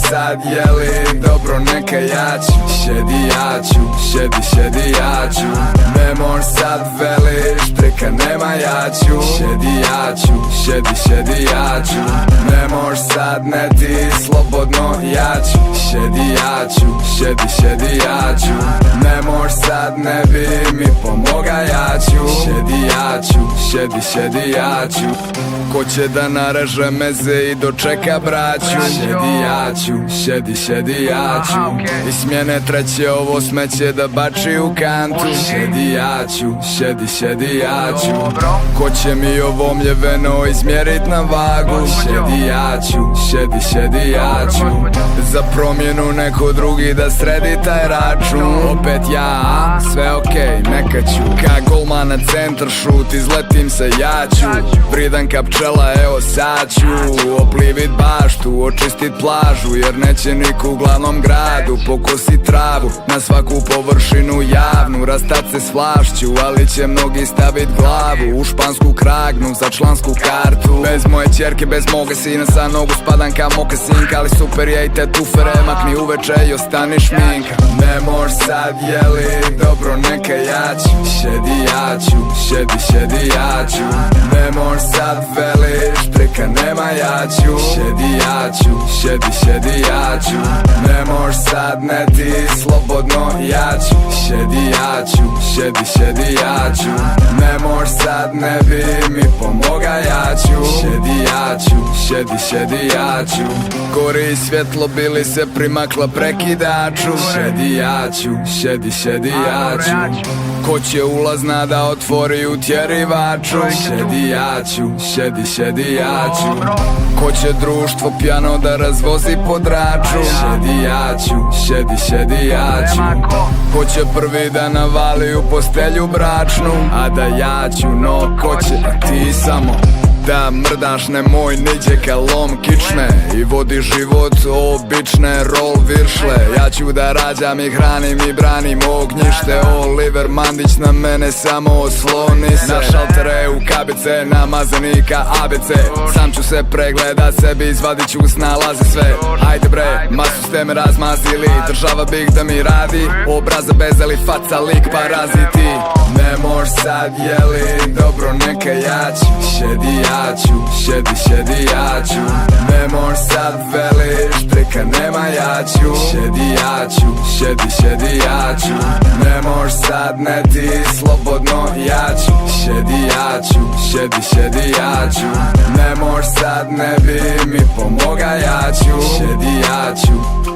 sad, jeli dobro neka ja ću. Sjedi ja ću, sjedi ja ću. Ne mož sad veliš, preka nema ja ću. Sjedi ja ću, sjedi ja ću. Ne mož sad, ne ti, slobodno ja ću. Sjedi ja ću, sjedi ja ću. Ne mož sad, ne bi mi pomoga ja ću. Sjedi ja ću, sjedi ja ću. Ko će da nareže meze i dočeka braću. Sjedi ja ću, sjedi ja ću. I smjene treće ovo smeće da bači u kantu. Sjedi ja ću, sjedi ja ću. Ko će mi ovo mljeveno izmjerit na vagu. Sjedi ja ću, sjedi ja ću. Za promjenu neko drugi da sredi taj račun. Opet ja, sve okej, neka ću. Ka golman na centar šut, izletim se ja ću. Vridan ka pčela, evo sad ću oplivit baštu, očistit plažu. Jer neće niko u glavnom gradu pokosit travu na svaku površinu javnu. Rastat se s vlašću, ali će mnogi stavit glavu u špansku kragnu za člansku kartu. Bez moje ćerke, bez moga sina, sa nogu spadam ka mokasinka. Ali super je i te tufere, makni uveče i ostani šminka. Ne mož sad, jeli dobro neka ja ću. Sjedi ja ću, sjedi ja ću. Ne mož sad veliš, preka nema ja ću. Sjedi ja ću, sjedi ja ću. Ne mož sad, ne ti, slobodno ja ću. Sjedi ja ću, sjedi ja ću. Ne mož sad, ne bi mi pomoga ja ću. Sjedi ja ću, sjedi ja ću. Gori svjetlo, bili se primakla prekidaču. Sjedi ja ću, sjedi ja ću. Ko će ulazna da otvori utjerivaču. Sjedi ja ću, sjedi ja ću. Ko će društvo pjano da razvozi po draču. Sjedi ja ću, sjedi ja ću. Ko će prvi da navali u postelju bračnu. A da ja ću, no ko će, a ti samo da mrdaš, nemoj niđe ka lom kične. I vodi život obične, rol viršle. Ja ću da rađam i hranim i branim ognjište. Oliver Mandić na mene samo osloni se. Na šaltere u kabice, namazanika ABC. Sam ću se pregledat sebi, izvadit ću snalaze sve. Ajde bre, masu ste me razmazili. Država bih da mi radi, obraza bez ali faca lik paraziti. Ne mož sad, jeli dobro neka ja ću. Sjedi ja ću, sjedi ja ću. Ne mož sad veliš, preka nema ja ću. Sjedi ja ću, sjedi ja ću. Ne mož sad, ne ti, slobodno ja ću. Sjedi ja ću, sjedi ja ću. Ne mož sad, ne bi mi pomoga ja ću. Sjedi ja ću.